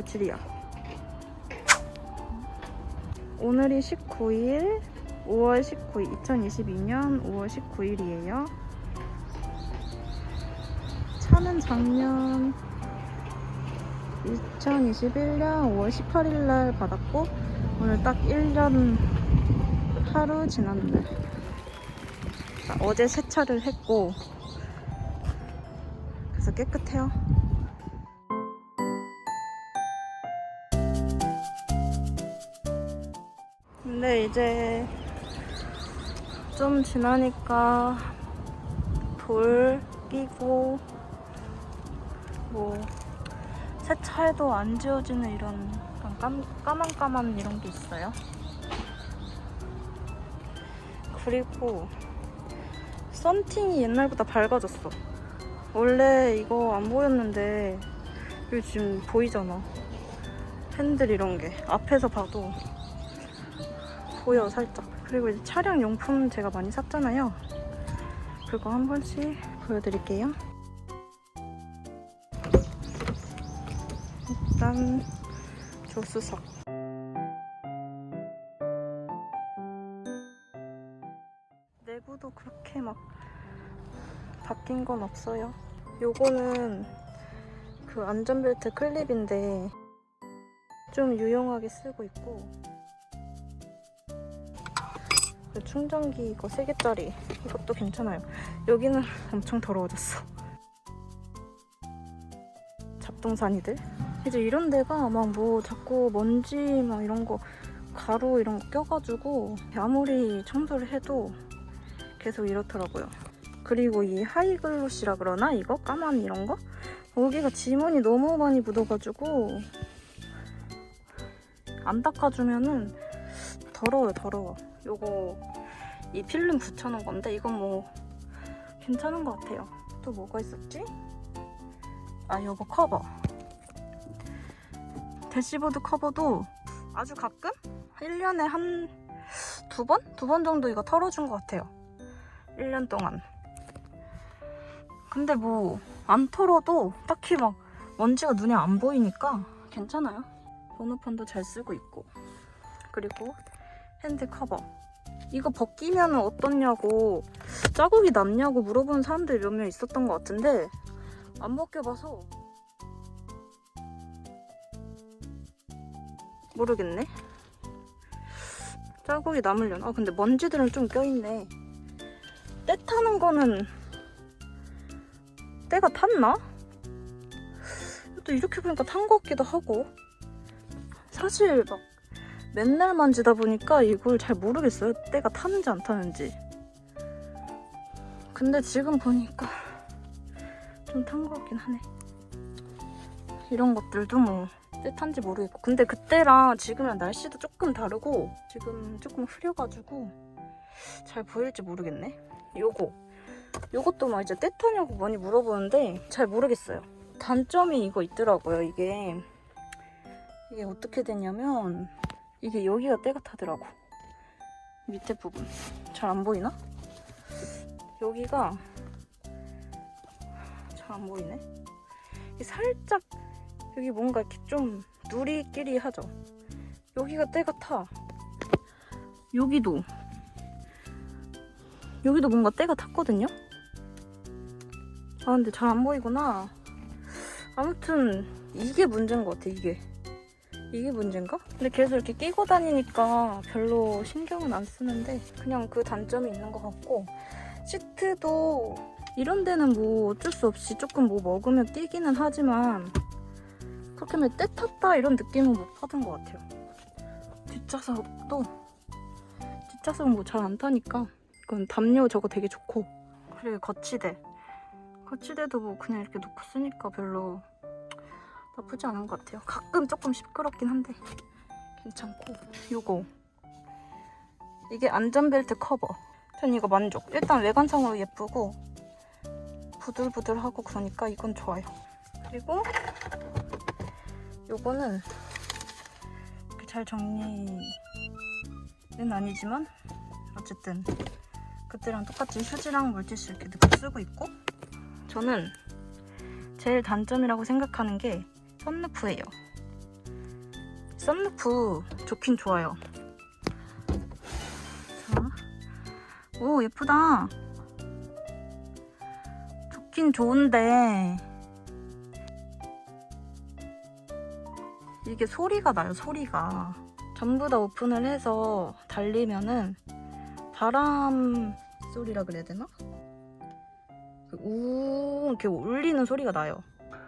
며칠이야? 오늘이 19일 5월 19일 2022년 5월 19일이에요. 차는 작년 2021년 5월 18일 날 받았고 오늘 딱 1년 하루 지난 날. 어제 세차를 했고 그래서 깨끗해요. 근데 이제 좀 지나니까 돌 끼고 뭐 세차해도 안 지워지는 이런 까만까만 이런 게 있어요. 그리고 썬팅이 옛날보다 밝아졌어. 원래 이거 안 보였는데 여기 지금 보이잖아. 핸들 이런 게 앞에서 봐도 보여 살짝. 그리고 이제 차량 용품 제가 많이 샀잖아요. 그거 한 번씩 보여드릴게요. 일단 조수석. 내부도 그렇게 막 바뀐 건 없어요. 요거는 그 안전벨트 클립인데 좀 유용하게 쓰고 있고, 충전기 이거 3개짜리 이것도 괜찮아요. 여기는 엄청 더러워졌어. 잡동사니들. 이제 이런 데가 막 뭐 자꾸 먼지 막 이런 거 가루 이런 거 껴가지고 아무리 청소를 해도 계속 이렇더라고요. 그리고 이 하이글로시라 그러나? 이거? 까만 이런 거? 여기가 지문이 너무 많이 묻어가지고 안 닦아주면은 더러워요, 더러워. 요거 이 필름 붙여놓은 건데 이건 뭐 괜찮은 것 같아요. 또 뭐가 있었지? 아, 요거 커버. 대시보드 커버도 아주 가끔? 1년에 한 2번? 2번 정도 이거 털어준 것 같아요. 1년 동안. 근데 뭐 안 털어도 딱히 막 먼지가 눈에 안 보이니까 괜찮아요. 번호판도 잘 쓰고 있고. 그리고 핸드 커버. 이거 벗기면 어떻냐고, 자국이 남냐고 물어보는 사람들이 몇 명 있었던 것 같은데 안 벗겨봐서 모르겠네. 자국이 남으려나? 아, 근데 먼지들은 좀 껴있네. 때 타는 거는 때가 탔나? 또 이렇게 보니까 탄 것 같기도 하고. 사실 막 맨날 만지다 보니까 이걸 잘 모르겠어요. 때가 타는지 안 타는지. 근데 지금 보니까 좀 탄 것 같긴 하네. 이런 것들도 뭐 때 탄지 모르겠고. 근데 그때랑 지금이랑 날씨도 조금 다르고 지금 조금 흐려가지고 잘 보일지 모르겠네. 요것도 막 이제 때 타냐고 많이 물어보는데 잘 모르겠어요. 단점이 이거 있더라고요. 이게 어떻게 되냐면 이게 여기가 때가 타더라고. 밑에 부분 잘 안 보이나? 여기가 잘 안 보이네. 이게 살짝 여기 뭔가 이렇게 좀 누리끼리하죠. 여기가 때가 타. 여기도 뭔가 때가 탔거든요. 아, 근데 잘 안 보이구나. 아무튼 이게 문제인 것 같아. 이게 문제인가? 근데 계속 이렇게 끼고 다니니까 별로 신경은 안 쓰는데 그냥 그 단점이 있는 것 같고, 시트도 이런 데는 뭐 어쩔 수 없이 조금 뭐 먹으면 뛰기는 하지만 그렇게 막 때 탔다 이런 느낌은 못 받은 것 같아요. 뒷좌석은 뭐 잘 안 타니까 이건 담요 저거 되게 좋고. 그리고 거치대도 뭐 그냥 이렇게 놓고 쓰니까 별로 나쁘지 않은 것 같아요. 가끔 조금 시끄럽긴 한데 괜찮고. 이게 안전벨트 커버. 전 이거 만족. 일단 외관상으로 예쁘고 부들부들하고 그러니까 이건 좋아요. 그리고 요거는 이렇게 잘 정리는 아니지만 어쨌든 그때랑 똑같이 휴지랑 물티슈 이렇게 넣고 쓰고 있고. 저는 제일 단점이라고 생각하는 게 썬루프예요. 썬루프 좋긴 좋아요. 자, 오 예쁘다. 좋긴 좋은데 이게 소리가 나요. 소리가 전부 다 오픈을 해서 달리면은 바람 소리라 그래야 되나? 우 이렇게 울리는 소리가 나요.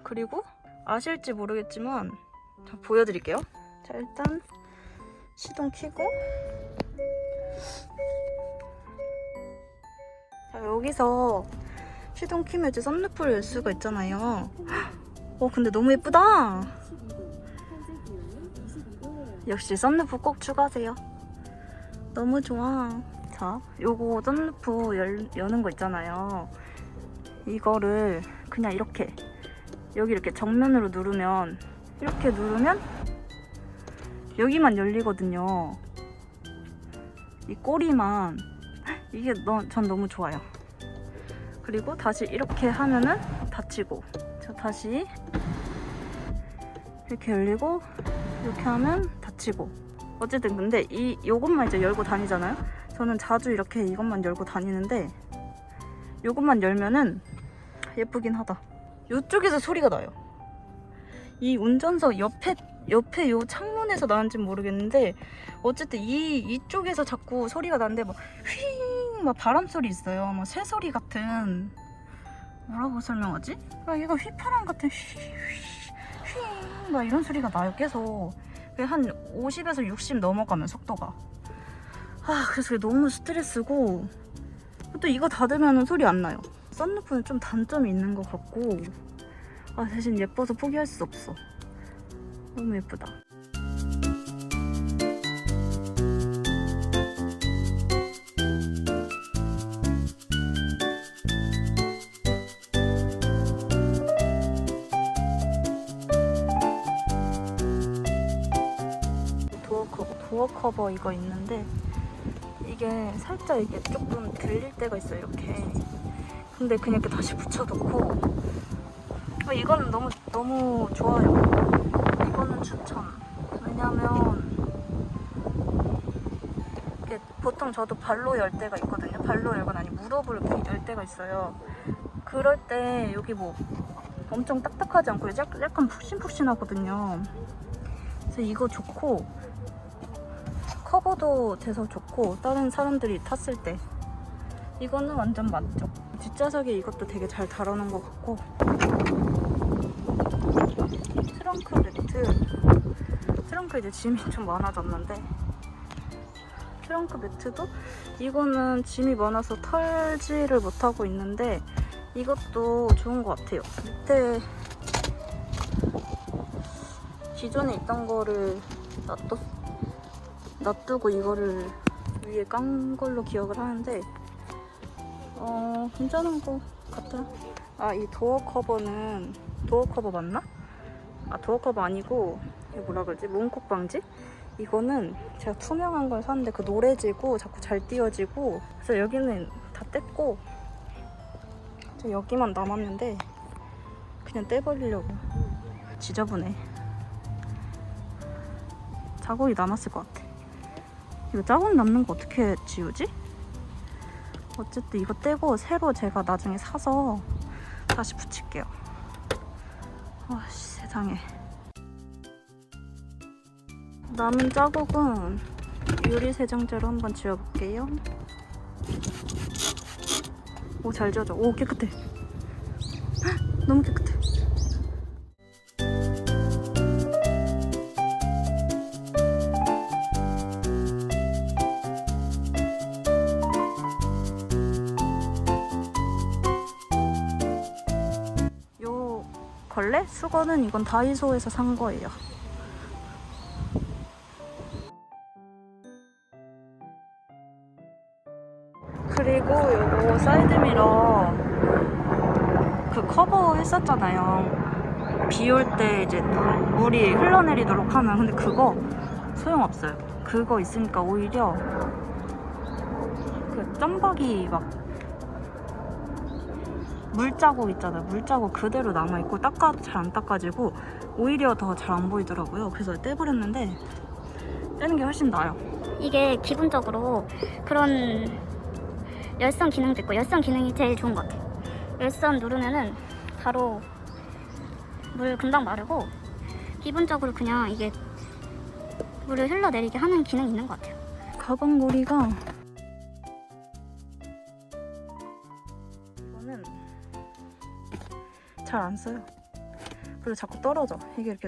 그리고 아실지 모르겠지만 자, 보여드릴게요. 자, 일단 시동 켜고 자, 여기서 시동 켜면 이제 썬루프를 열 수가 있잖아요. 근데 너무 예쁘다. 역시 썬루프 꼭 추가하세요. 너무 좋아. 자, 요거 썬루프 여는 거 있잖아요. 이거를 그냥 이렇게 여기 이렇게 정면으로 누르면 이렇게 누르면 여기만 열리거든요. 이 꼬리만. 이게 전 너무 좋아요. 그리고 다시 이렇게 하면은 닫히고 자, 다시 이렇게 열리고 이렇게 하면 닫히고 어쨌든 근데 요것만 이제 열고 다니잖아요. 저는 자주 이렇게 이것만 열고 다니는데 요것만 열면은 예쁘긴 하다. 요쪽에서 소리가 나요. 이 운전석 옆에 요 창문에서 나는지는 모르겠는데 어쨌든 이쪽에서 자꾸 소리가 나는데 막 휘잉 막 바람 소리 있어요. 막 새소리 같은 뭐라고 설명하지? 얘가 휘파람 같은 휘잉 막 이런 소리가 나요. 계속 한 50에서 60 넘어가면 속도가. 그래서 그게 너무 스트레스고 또 이거 닫으면 소리 안 나요. 썬루프는 좀 단점이 있는 것 같고 대신 예뻐서 포기할 수 없어. 너무 예쁘다. 도어 커버 이거 있는데 이게 살짝 이게 조금 들릴 때가 있어요. 이렇게. 근데 그냥 이렇게 다시 붙여놓고 이거는 너무 좋아요. 이거는 추천. 왜냐면 이게 보통 저도 발로 열 때가 있거든요. 발로 열거나 아니면 무릎을 이렇게 열 때가 있어요. 그럴 때 여기 뭐 엄청 딱딱하지 않고 약간 푹신푹신하거든요. 그래서 이거 좋고 커버도 돼서 좋고 다른 사람들이 탔을 때 이거는 완전 만족. 뒷좌석에 이것도 되게 잘 달아놓은 것 같고 트렁크 매트. 트렁크 이제 짐이 좀 많아졌는데 트렁크 매트도 이거는 짐이 많아서 털지를 못하고 있는데 이것도 좋은 것 같아요. 밑에 기존에 있던 거를 놔두고 이거를 위에 깐 걸로 기억을 하는데 괜찮은 것 같아요. 이 도어 커버는 도어 커버 맞나? 도어 커버 아니고 이게 뭐라 그러지? 문콕 방지? 이거는 제가 투명한 걸 샀는데 그 노래지고 자꾸 잘 띄어지고 그래서 여기는 다 뗐고 여기만 남았는데 그냥 떼버리려고. 지저분해. 자국이 남았을 것 같아. 이거 자국 남는 거 어떻게 지우지? 어쨌든 이거 떼고 새로 제가 나중에 사서 다시 붙일게요. 세상에. 남은 자국은 유리 세정제로 한번 지워볼게요. 오, 잘 지워져. 오, 깨끗해. 헉, 너무 깨끗해. 걸레? 수건은 이건 다이소에서 산 거예요. 그리고 요거 사이드미러 그 커버 했었잖아요. 비 올 때 이제 물이 흘러내리도록 하면. 근데 그거 소용없어요. 그거 있으니까 오히려 그 점박이 막 물자국 있잖아요. 물자국 그대로 남아있고 닦아도 잘 안 닦아지고 오히려 더 잘 안 보이더라고요. 그래서 떼버렸는데 떼는 게 훨씬 나아요. 이게 기본적으로 그런 열선 기능도 있고 열선 기능이 제일 좋은 것 같아요. 열선 누르면은 바로 물 금방 마르고 기본적으로 그냥 이게 물을 흘러내리게 하는 기능이 있는 것 같아요. 가방고리가 이거는 잘 안 써요. 그리고 자꾸 떨어져. 이게 이렇게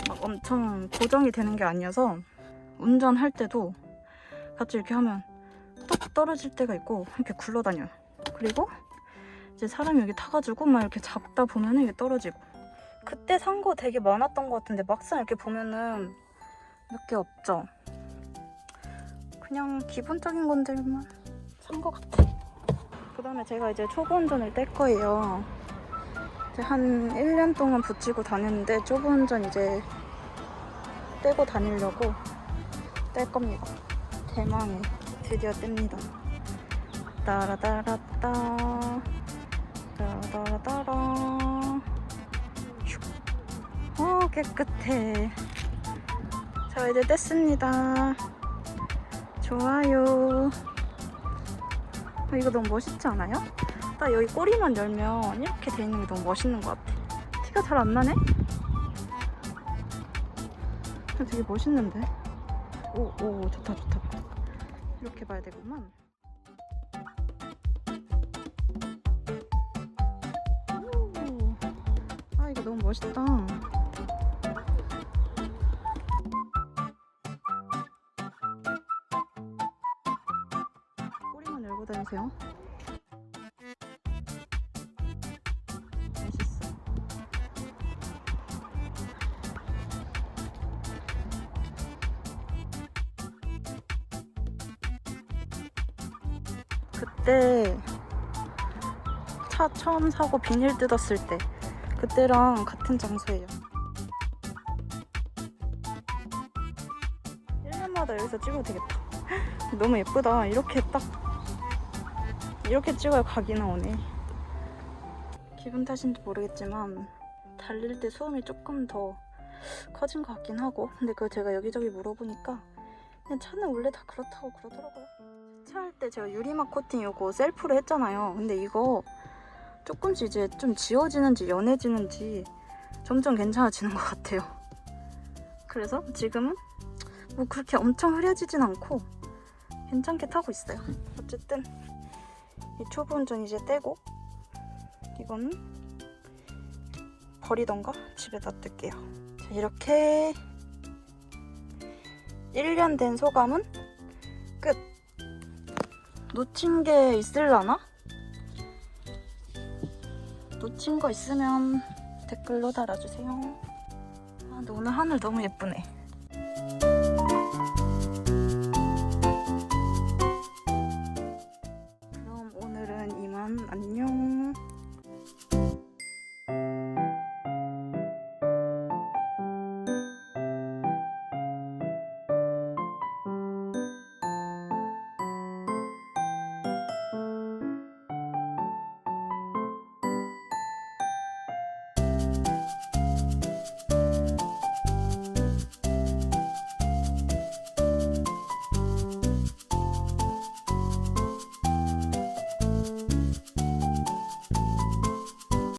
막 엄청 고정이 되는 게 아니어서 운전할 때도 같이 이렇게 하면 뚝 떨어질 때가 있고 이렇게 굴러다녀요. 그리고 이제 사람이 여기 타가지고 막 이렇게 잡다 보면은 이게 떨어지고. 그때 산 거 되게 많았던 것 같은데 막상 이렇게 보면은 몇 개 없죠. 그냥 기본적인 건들만 산 것 같아. 그 다음에 제가 이제 초보 운전을 뗄 거예요. 이제 한 1년 동안 붙이고 다녔는데 초보 운전 이제 떼고 다니려고 뗄 겁니다. 대망의 드디어 뗍니다. 따라따라따 따라따라따라. 깨끗해. 자, 이제 뗐습니다. 좋아요. 이거 너무 멋있지 않아요? 딱 여기 꼬리만 열면 이렇게 돼 있는 게 너무 멋있는 것 같아. 티가 잘 안 나네? 되게 멋있는데? 오, 좋다. 이렇게 봐야 되구만. 오, 이거 너무 멋있다. 꼬리만 열고 다니세요. 멋있어. 그때 차 처음 사고 비닐 뜯었을 때 그때랑 같은 장소예요. 1년마다 여기서 찍어도 되겠다. 너무 예쁘다. 이렇게 딱 이렇게 찍어야 각이 나오네. 기분 탓인지 모르겠지만 달릴 때 소음이 조금 더 커진 것 같긴 하고, 근데 그거 제가 여기저기 물어보니까 그냥 차는 원래 다 그렇다고 그러더라고요. 세차할 때 제가 유리막 코팅 이거 셀프로 했잖아요. 근데 이거 조금씩 이제 좀 지워지는지 연해지는지 점점 괜찮아지는 것 같아요. 그래서 지금은 뭐 그렇게 엄청 흐려지진 않고 괜찮게 타고 있어요. 어쨌든 이 초보 운전 이제 떼고 이거는 버리던가 집에 놔둘게요. 자, 이렇게 1년 된 소감은 끝! 놓친 게 있을라나? 놓친 거 있으면 댓글로 달아주세요. 근데 오늘 하늘 너무 예쁘네.